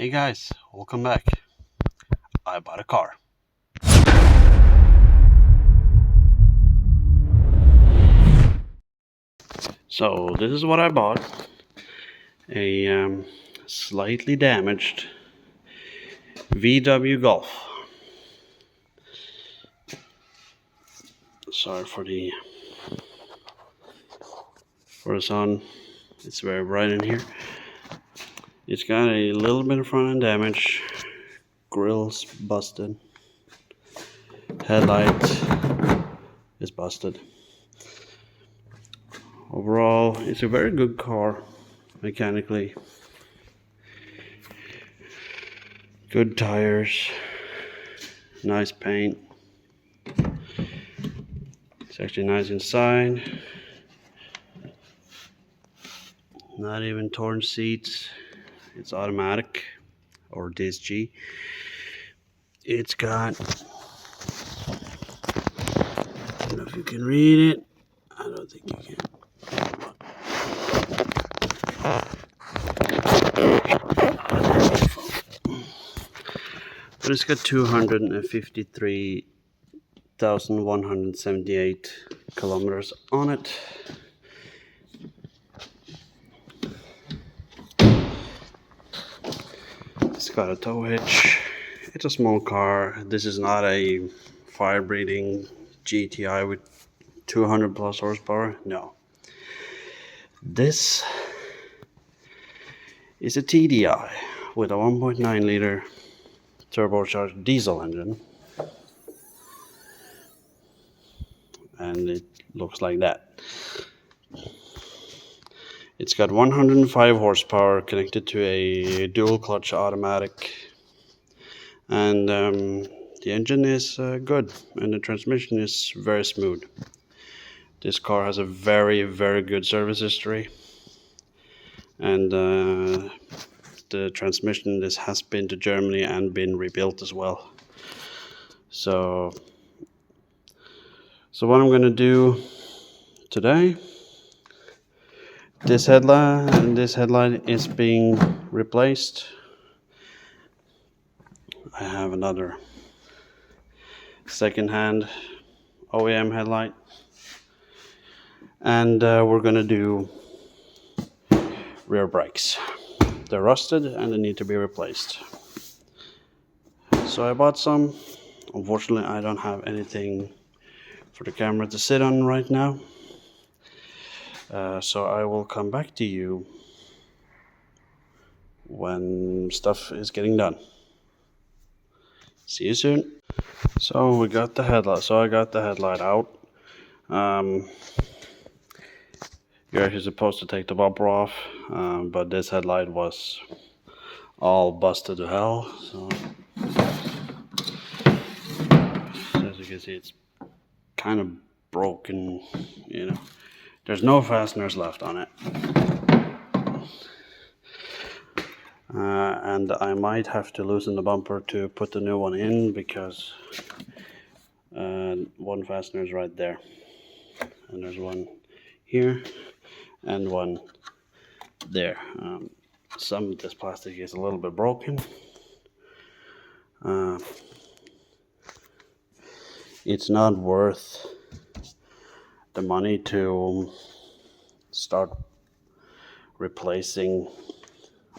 Hey guys, welcome back. I bought a car. So this is what I bought. A slightly damaged VW Golf. Sorry for the sun. It's very bright in here. It's got a little bit of front end damage. Grill's busted. Headlight is busted. Overall, it's a very good car mechanically. Good tires, nice paint. It's actually nice inside. Not even torn seats. It's automatic or DSG. It's got, I don't know if you can read it. I don't think you can. But it's got 253,178 kilometers on it. It's got a tow hitch. It's a small car. This is not a fire-breathing GTI with 200 plus horsepower. No. This is a TDI with a 1.9 liter turbocharged diesel engine, and it looks like that. It's got 105 horsepower connected to a dual clutch automatic, and the engine is good, and the transmission is very smooth. This car has a very good service history, and the transmission, this has been to Germany and been rebuilt as well. So what I'm gonna do today, this headlight is being replaced. I have another second-hand OEM headlight, and we're gonna do rear brakes. They're rusted and they need to be replaced. So I bought some. Unfortunately, I don't have anything for the camera to sit on right now. So I will come back to you when stuff is getting done. See you soon. So we got the headlight. So I got the headlight out. You're actually supposed to take the bumper off, but this headlight was all busted to hell. So as you can see, it's kind of broken, you know. There's no fasteners left on it. And I might have to loosen the bumper to put the new one in, because one fastener is right there. And there's one here and one there. Some of this plastic is a little bit broken. It's not worth the money to start replacing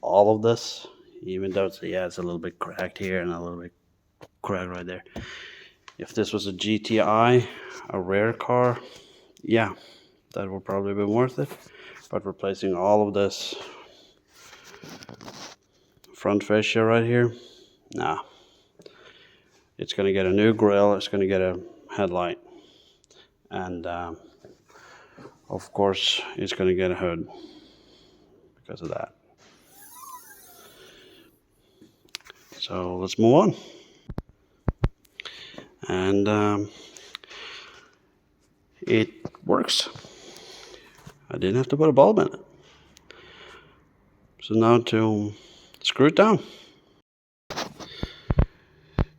all of this, even though it's a little bit cracked here and a little bit cracked right there. If this was a GTI, a rare car, yeah, that would probably be worth it. But replacing all of this front fascia right here, nah. It's gonna get a new grille, it's gonna get a headlight, and of course it's gonna get a hood because of that. So let's move on. And it works. I didn't have to put a bulb in it. So now to screw it down.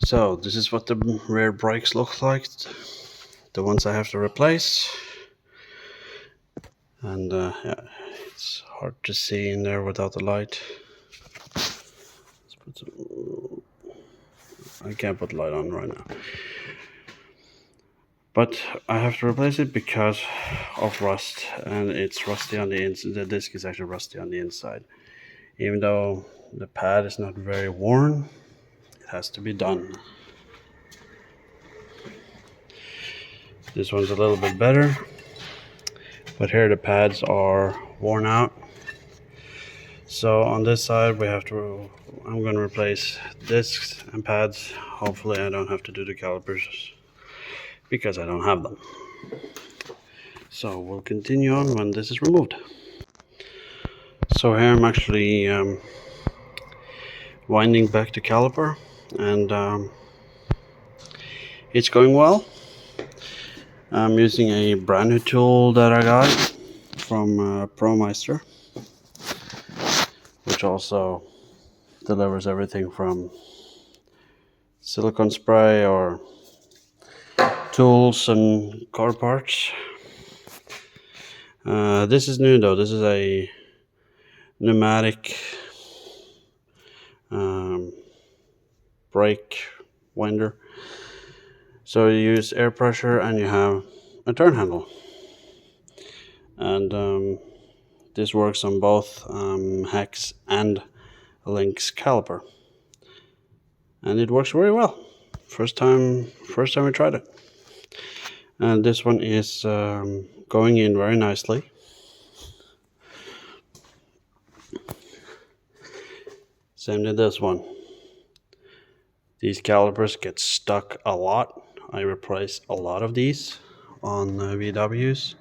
So this is what the rear brakes look like, the ones I have to replace. And yeah, it's hard to see in there without the light. Let's I can't put the light on right now. But I have to replace it because of rust, and it's rusty on the inside. The disc is actually rusty on the inside. Even though the pad is not very worn, it has to be done. This one's a little bit better, but here the pads are worn out. So on this side I'm going to replace discs and pads. Hopefully I don't have to do the calipers because I don't have them. So we'll continue on when this is removed. So here I'm actually winding back the caliper, and it's going well. I'm using a brand new tool that I got from ProMeister, which also delivers everything from silicone spray or tools and car parts. This is new though. This is a pneumatic brake winder. So you use air pressure and you have a turn handle. And this works on both hex and Link's caliper. And it works very well. First time we tried it. And this one is going in very nicely. Same to this one. These calipers get stuck a lot. I replace a lot of these on VWs.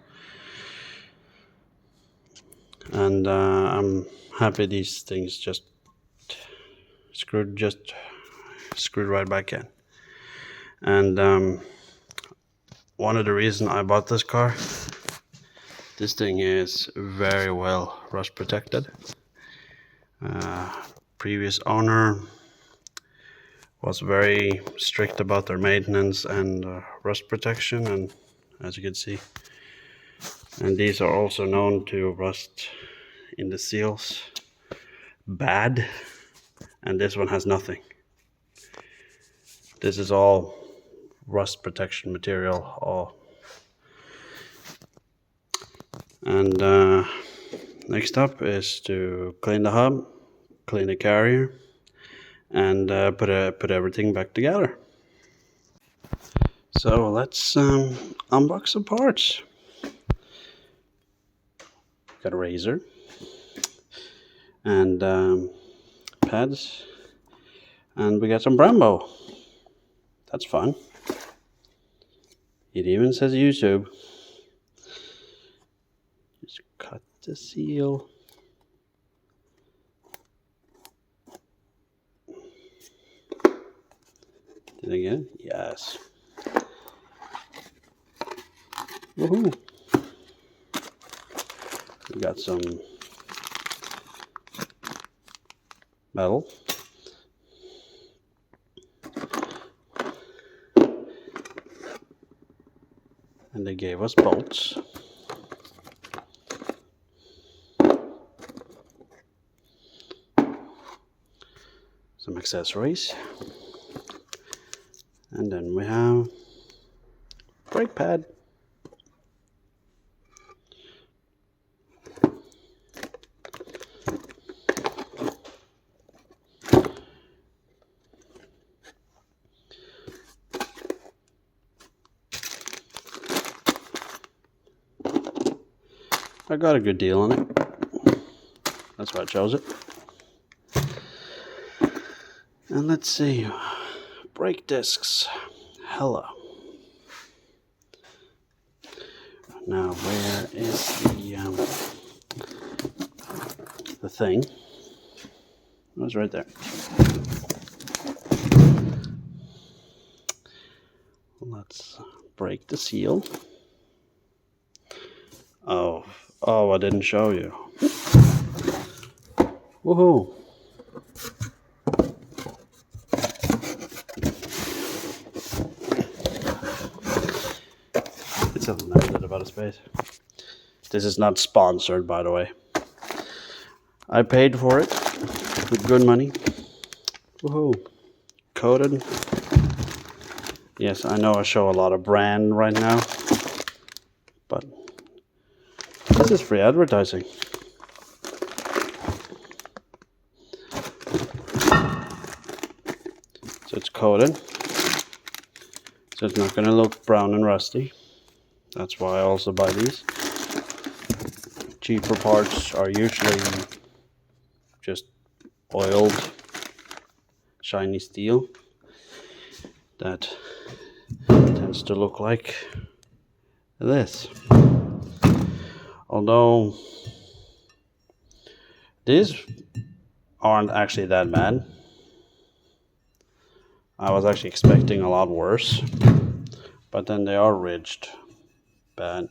And I'm happy these things just screwed right back in. And one of the reasons I bought this car, this thing is very well rust protected. Previous owner was very strict about their maintenance and rust protection, and as you can see, and these are also known to rust in the seals bad, and this one has nothing. This is all rust protection material. And next up is to clean the hub, clean the carrier, and put everything back together. So let's unbox some parts. Got a razor and pads, and we got some Brembo. That's fun. It even says YouTube. Just cut the seal. Did I get it? Yes. Woohoo! We got some metal. And they gave us bolts. Some accessories. And then we have brake pad. I got a good deal on it. That's why I chose it. And let's see. Brake discs. Hella. Now where is the thing? It was right there. Let's break the seal. Oh, I didn't show you. Woohoo! It's a limited amount of space. This is not sponsored, by the way. I paid for it with good money. Woohoo! Coated Yes, I know I show a lot of brand right now, but this is free advertising. So it's coated, so it's not going to look brown and rusty. That's why I also buy these. Cheaper parts are usually just oiled, shiny steel that tends to look like this. Although these aren't actually that bad. I was actually expecting a lot worse, but then they are ridged bad.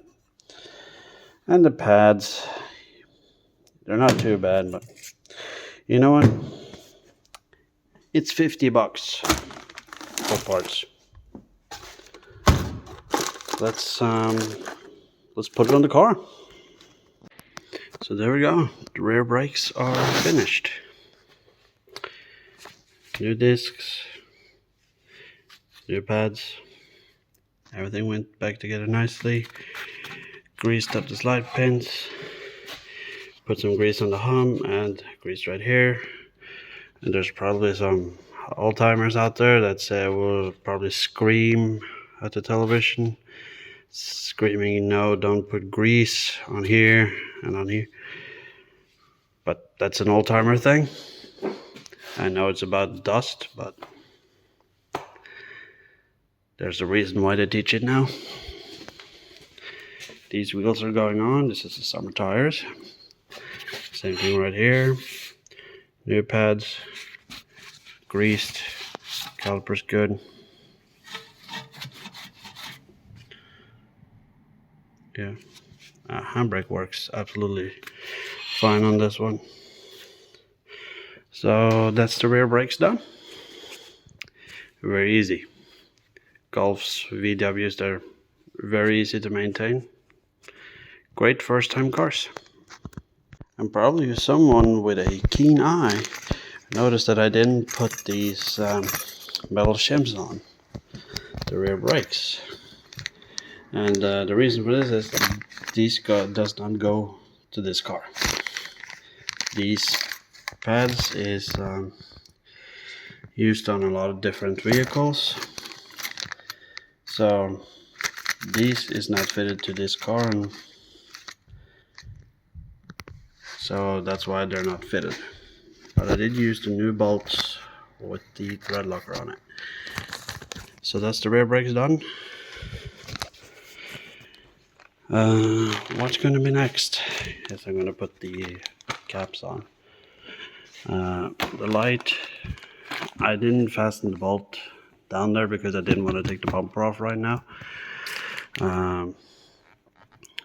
And the pads, they're not too bad, but you know what? It's $50 for parts. Let's put it on the car. So there we go. The rear brakes are finished. New discs, new pads. Everything went back together nicely. Greased up the slide pins. Put some grease on the hum and grease right here. And there's probably some old-timers out there that will probably scream at the television, screaming, no, don't put grease on here and on here. But that's an old-timer thing. I know it's about dust, but there's a reason why they teach it now. These wheels are going on. This is the summer tires. Same thing right here. New pads, greased, calipers good. Yeah, handbrake works absolutely fine on this one. So that's the rear brakes done. Very easy. Golfs, VWs, they're very easy to maintain. Great first time cars. And probably someone with a keen eye noticed that I didn't put these metal shims on the rear brakes. And the reason for this is that these does not go to this car. These pads is used on a lot of different vehicles, so this is not fitted to this car, and so that's why they're not fitted. But I did use the new bolts with the thread locker on it. So that's the rear brakes done. What's going to be next is I'm going to put the caps on. The light, I didn't fasten the bolt down there because I didn't want to take the bumper off right now. I'm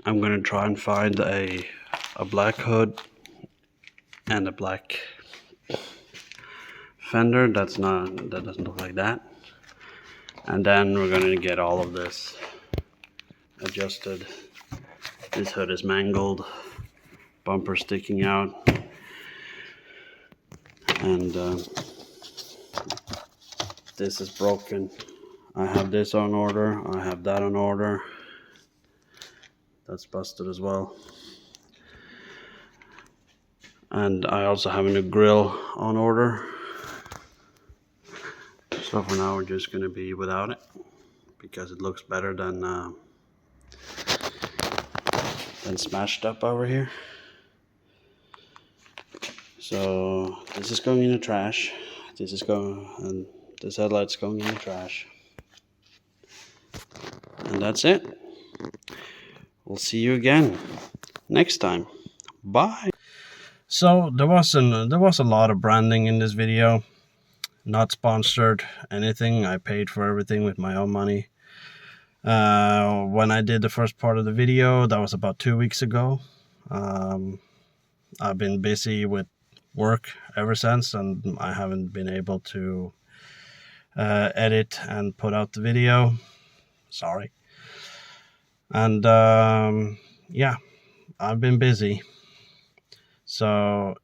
going to try and find a black hood and a black fender that doesn't look like that. And then we're going to get all of this adjusted. This hood is mangled, bumper sticking out, and this is broken. I have this on order, I have that on order. That's busted as well. And I also have a new grill on order. So for now we're just going to be without it because it looks better than smashed up over here. So this is going in the trash. This is going, and this headlight's going in the trash. And that's it. We'll see you again next time. Bye. So there was a lot of branding in this video. Not sponsored anything. I paid for everything with my own money. When I did the first part of the video, that was about 2 weeks ago. I've been busy with work ever since, and I haven't been able to edit and put out the video. Sorry. And yeah, I've been busy. So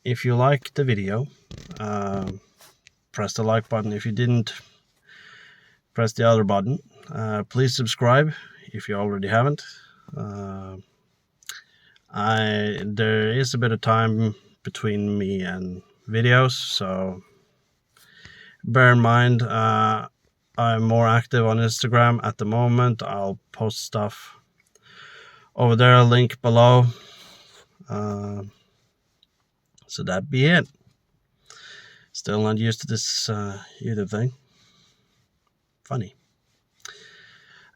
if you like the video, press the like button. If you didn't, press the other button. Please subscribe if you already haven't. There is a bit of time between me and videos, so bear in mind. I'm more active on Instagram at the moment. I'll post stuff over there, link below. So that be it. Still not used to this YouTube thing. Funny.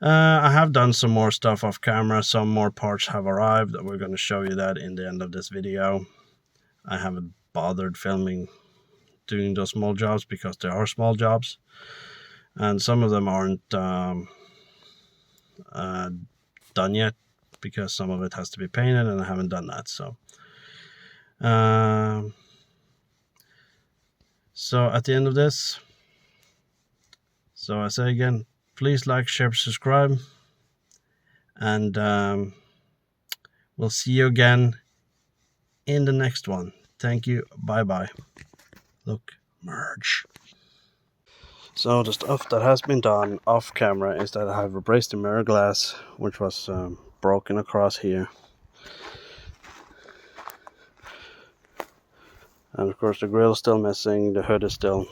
I have done some more stuff off camera. Some more parts have arrived. We're going to show you that in the end of this video. I haven't bothered filming doing those small jobs because they are small jobs. And some of them aren't done yet because some of it has to be painted and I haven't done that. So at the end of this, so I say again, please like, share, subscribe, and we'll see you again in the next one. Thank you. Bye-bye. Look, merge. So the stuff that has been done off camera is that I have replaced the mirror glass, which was broken across here. And of course the grill is still missing, the hood is still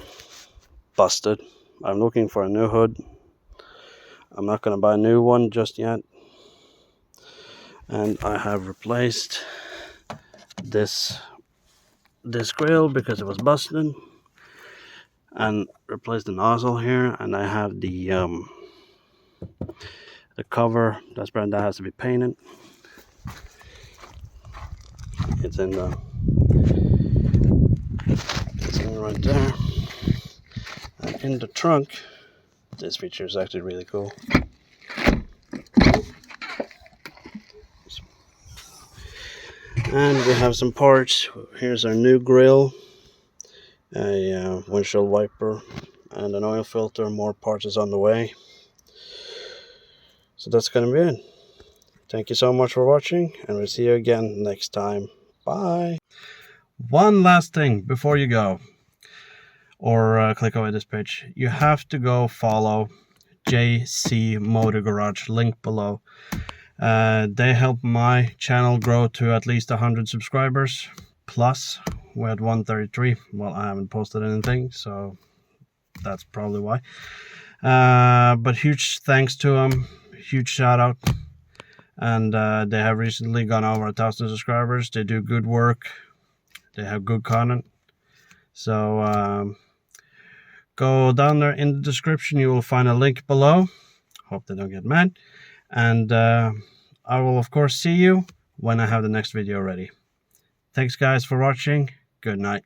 busted. I'm looking for a new hood. I'm not going to buy a new one just yet. And I have replaced this grill because it was busted. And replaced the nozzle here, and I have the cover that has to be painted. It's in right there. And in the trunk, this feature is actually really cool. And we have some parts. Here's our new grill, a windshield wiper, and an oil filter. More parts is on the way. So that's gonna be it. Thank you so much for watching, and we'll see you again next time. Bye. One last thing before you go, or click away this page. You have to go follow JC Motor Garage, link below. They help my channel grow to at least 100 subscribers plus. We're at 133. Well, I haven't posted anything, so that's probably why. But huge thanks to them. Huge shout out. And they have recently gone over 1,000 subscribers. They do good work. They have good content. So go down there in the description. You will find a link below. Hope they don't get mad. And I will, of course, see you when I have the next video ready. Thanks, guys, for watching. Good night.